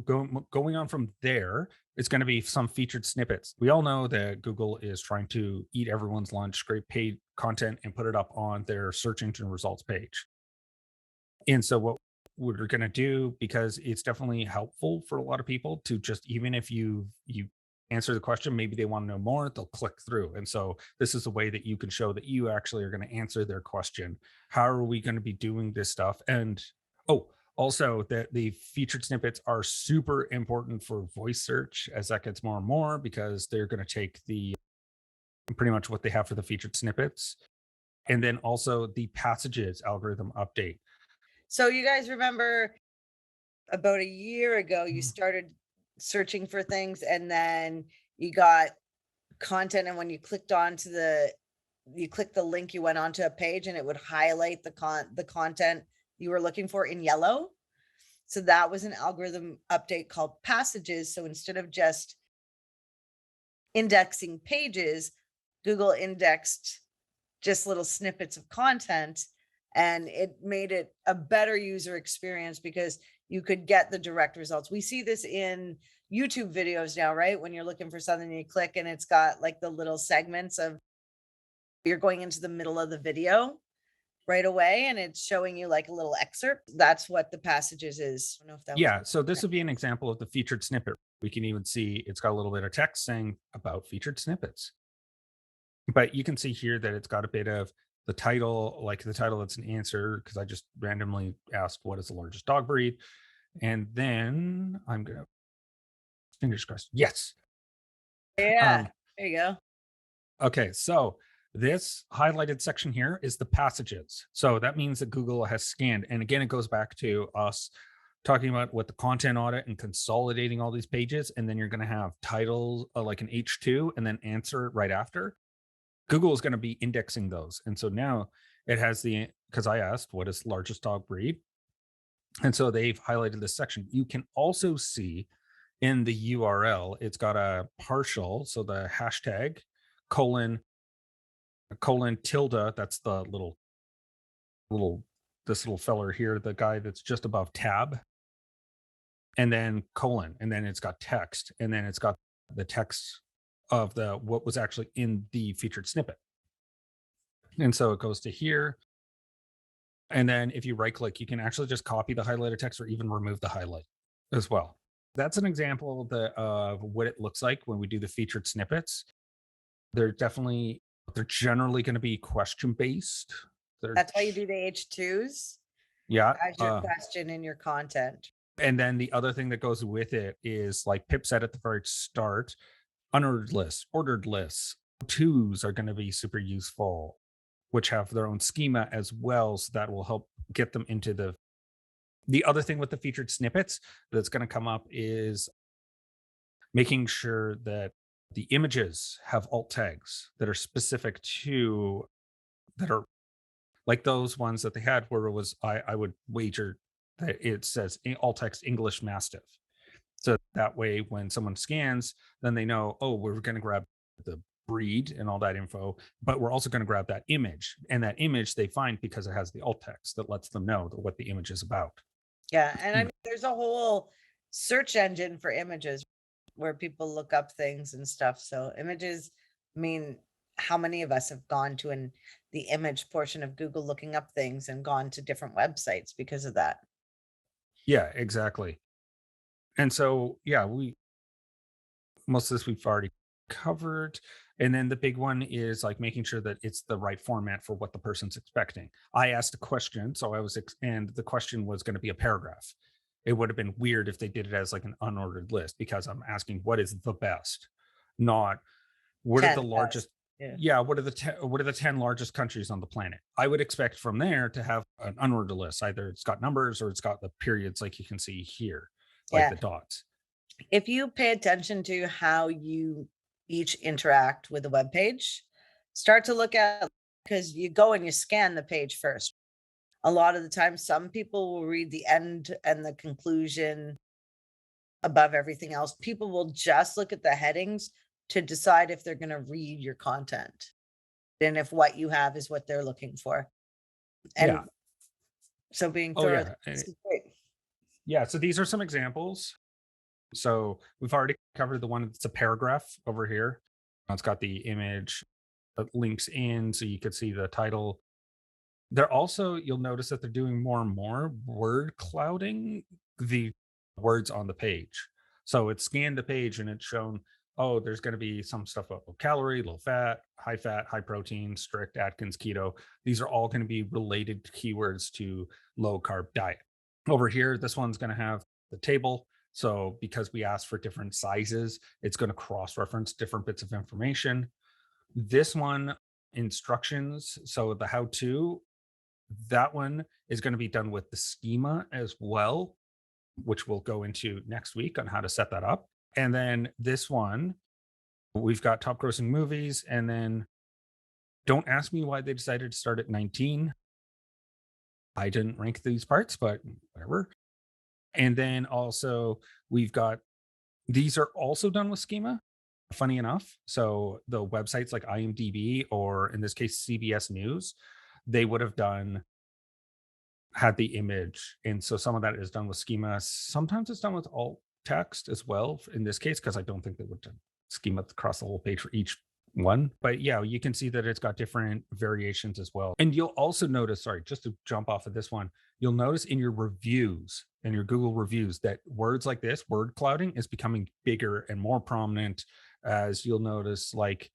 going on from there, it's going to be some featured snippets. We all know that Google is trying to eat everyone's lunch, scrape paid content, and put it up on their search engine results page. And so what we're going to do, because it's definitely helpful for a lot of people to just, even if you answer the question, maybe they want to know more, they'll click through. And so this is a way that you can show that you actually are going to answer their question. How are we going to be doing this stuff? And oh, also that the featured snippets are super important for voice search as that gets more and more, because they're going to take the pretty much what they have for the featured snippets. And then also the passages algorithm update. So you guys remember about a year ago, you started searching for things and then you got content. And when you clicked onto you clicked the link, you went onto a page and it would highlight the content you were looking for in yellow. So that was an algorithm update called passages. So instead of just indexing pages, Google indexed just little snippets of content, and it made it a better user experience because you could get the direct results. We see this in YouTube videos now, right? When you're looking for something, you click and it's got like the little segments of you're going into the middle of the video right away and it's showing you like a little excerpt. That's what the passages is. I don't know if that was Yeah, so this would be an example of the featured snippet. We can even see it's got a little bit of text saying about featured snippets. But you can see here that it's got a bit of the title, like the title that's an answer, because I just randomly asked what is the largest dog breed. And then I'm gonna fingers crossed. Yes. yeah. Um, There you go. okay, so this highlighted section here is the passages. So that means that Google has scanned. And again, it goes back to us talking about what the content audit and consolidating all these pages. And then you're going to have titles like an H2 and then answer right after. Google is going to be indexing those. And so now it has because I asked what is largest dog breed. And so they've highlighted this section. You can also see in the URL, it's got a partial. So the hashtag colon tilde, that's the little this little feller here, the guy that's just above tab, and then colon, and then it's got text, and then it's got the text of the what was actually in the featured snippet. And so it goes to here. And then if you right click, you can actually just copy the highlighted text or even remove the highlight as well. That's an example of what it looks like when we do the featured snippets. They're generally going to be question based. They're That's why you do the H2s yeah. as your question in your content. And then the other thing that goes with it is like Pip said at the very start, unordered lists, ordered lists. Twos are going to be super useful, which have their own schema as well. So that will help get them into the other thing with the featured snippets that's going to come up is making sure that the images have alt tags that are specific to that are like those ones that they had where it was I would wager that it says alt text English Mastiff. So that way when someone scans, then they know, oh, we're going to grab the breed and all that info, but we're also going to grab that image. And that image they find because it has the alt text that lets them know what the image is about. Yeah, and I mean, there's a whole search engine for images where people look up things and stuff. So images, I mean, how many of us have gone to the image portion of Google looking up things and gone to different websites because of that? Yeah, exactly. And so, yeah, most of this we've already covered. And then the big one is like making sure that it's the right format for what the person's expecting. I asked a question, so and the question was going to be a paragraph. It would have been weird if they did it as like an unordered list because I'm asking what is the best, not what are 10 the best. largest. Yeah. Yeah, what are the 10 largest countries on the planet? I would expect from there to have an unordered list. Either it's got numbers or it's got the periods, like you can see here, like Yeah. the dots. If you pay attention to how you each interact with the web page, start to look at because you go and you scan the page first. A lot of the time, some people will read the end and the conclusion above everything else. People will just look at the headings to decide if they're going to read your content and if what you have is what they're looking for. Yeah. And so being Oh thorough, yeah. this is great. Yeah, so these are some examples. So we've already covered the one that's a paragraph over here. It's got the image that links in so you could see the title. They're also, you'll notice that they're doing more and more word clouding the words on the page. So it's scanned the page and it's shown, oh, there's going to be some stuff about low calorie, low fat, high protein, strict Atkins, keto. These are all going to be related keywords to low carb diet. Over here, this one's going to have the table. So because we asked for different sizes, it's going to cross reference different bits of information. This one, instructions. So the how to, that one is going to be done with the schema as well, which we'll go into next week on how to set that up. And then this one, we've got top grossing movies. And then don't ask me why they decided to start at 19. I didn't rank these parts, but whatever. And then also, we've got, these are also done with schema, funny enough. So the websites like IMDb, or in this case, CBS News, they would have had the image. And so some of that is done with schema. Sometimes it's done with alt text as well in this case, because I don't think they would schema across the whole page for each one. But yeah, you can see that it's got different variations as well. And you'll also notice, sorry, just to jump off of this one, you'll notice in your reviews and your Google reviews that words like this, word clouding, is becoming bigger and more prominent. As you'll notice, like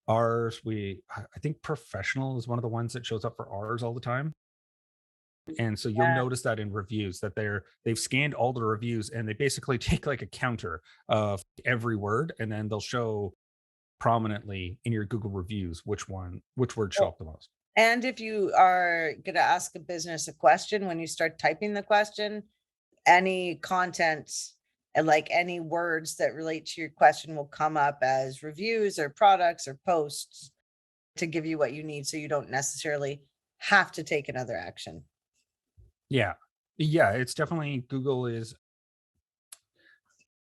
ours, I think professional is one of the ones that shows up for ours all the time. And so you'll Yeah. notice that in reviews that they've scanned all the reviews and they basically take like a counter of every word, and then they'll show prominently in your Google reviews which words show Well, up the most. and if you are going to ask a business a question, when you start typing the question, any content and like any words that relate to your question will come up as reviews or products or posts to give you what you need, so you don't necessarily have to take another action. Yeah. Yeah, it's definitely, Google is,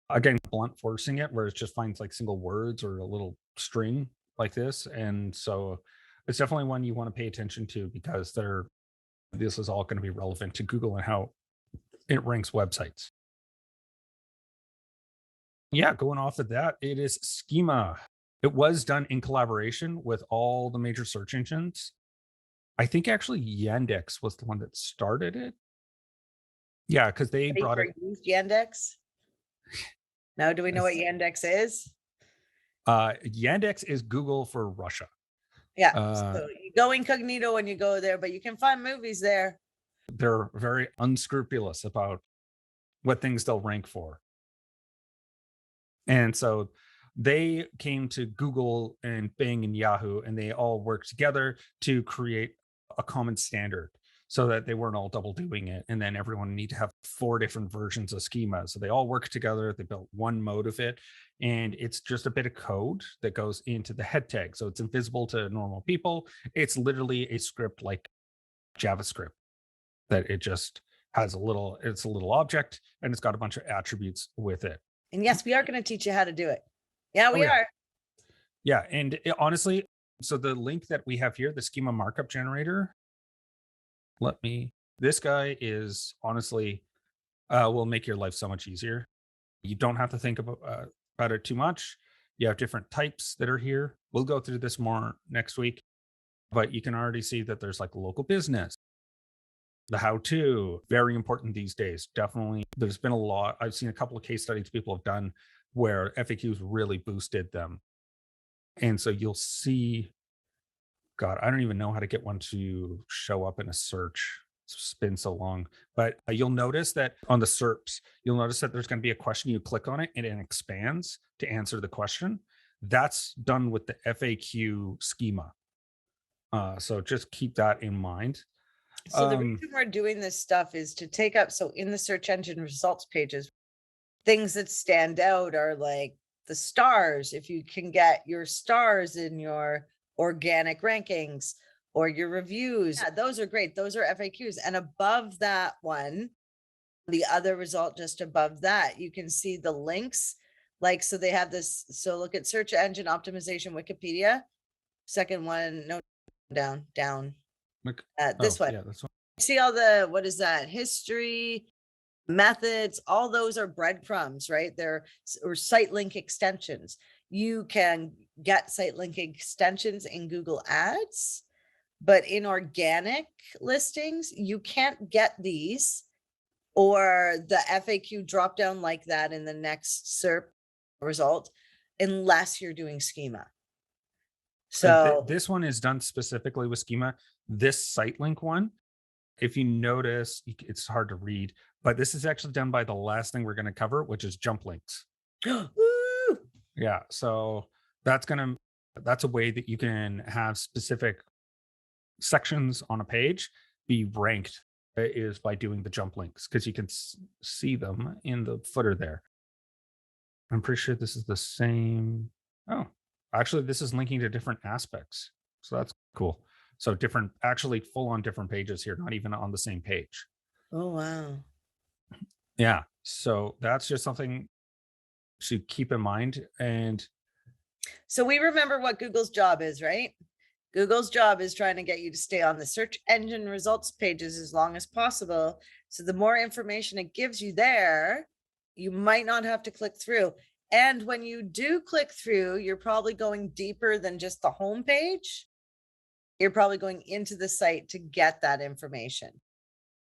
again, blunt forcing it, where it just finds like single words or a little string like this. And so it's definitely one you want to pay attention to, because this is all going to be relevant to Google and how it ranks websites. Yeah, going off of that, it is schema. It was done in collaboration with all the major search engines. I think actually Yandex was the one that started it. Yeah, because they Ready brought for it. used Yandex? Now, do we know what Yandex is? Yandex is Google for Russia. Yeah. Uh, So you go incognito when you go there, but you can find movies there. they're very unscrupulous about what things they'll rank for. And so they came to Google and Bing and Yahoo, and they all worked together to create a common standard so that they weren't all double doing it. And then everyone need to have 4 different versions of schema. So they all worked together. They built one mode of it. And it's just a bit of code that goes into the head tag. So it's invisible to normal people. It's literally a script like JavaScript, that it just has it's a little object, and it's got a bunch of attributes with it. And yes, we are going to teach you how to do it. Yeah, Oh we yeah. are. Yeah, and honestly, so the link that we have here, the schema markup generator, this guy is honestly, will make your life so much easier. You don't have to think about it too much. You have different types that are here. We'll go through this more next week, but you can already see that there's like local business, the how to, very important these days. Definitely, there's been a lot. I've seen a couple of case studies people have done where FAQs really boosted them. And so you'll see, God, I don't even know how to get one to show up in a search. It's been so long. But you'll notice that on the SERPs, you'll notice that there's going to be a question. You click on it and it expands to answer the question. That's done with the FAQ schema. So just keep that in mind. So the reason we're doing this stuff is to take up, so in the search engine results pages, things that stand out are like the stars. If you can get your stars in your organic rankings or your reviews, yeah, those are great. Those are FAQs. And above that one, the other result just above that, you can see the links. Like, so they have this. So look at search engine optimization, Wikipedia. Second one, no, down. This one. Yeah, that's one. See all the, what is that? History, methods, all those are breadcrumbs, right? Or site link extensions. You can get site link extensions in Google Ads, but in organic listings, you can't get these or the FAQ drop down like that in the next SERP result unless you're doing schema. So This one is done specifically with schema. This site link one, if you notice, it's hard to read, but this is actually done by the last thing we're going to cover, which is jump links. Woo! Yeah. So that's a way that you can have specific sections on a page be ranked is by doing the jump links because you can see them in the footer there. I'm pretty sure this is the same. Oh, actually, this is linking to different aspects. So that's cool. So different, actually full on different pages here, not even on the same page. Oh, wow. Yeah. So that's just something to keep in mind. And so we remember what Google's job is, right? Google's job is trying to get you to stay on the search engine results pages as long as possible. So the more information it gives you there, you might not have to click through. And when you do click through, you're probably going deeper than just the home page. You're probably going into the site to get that information.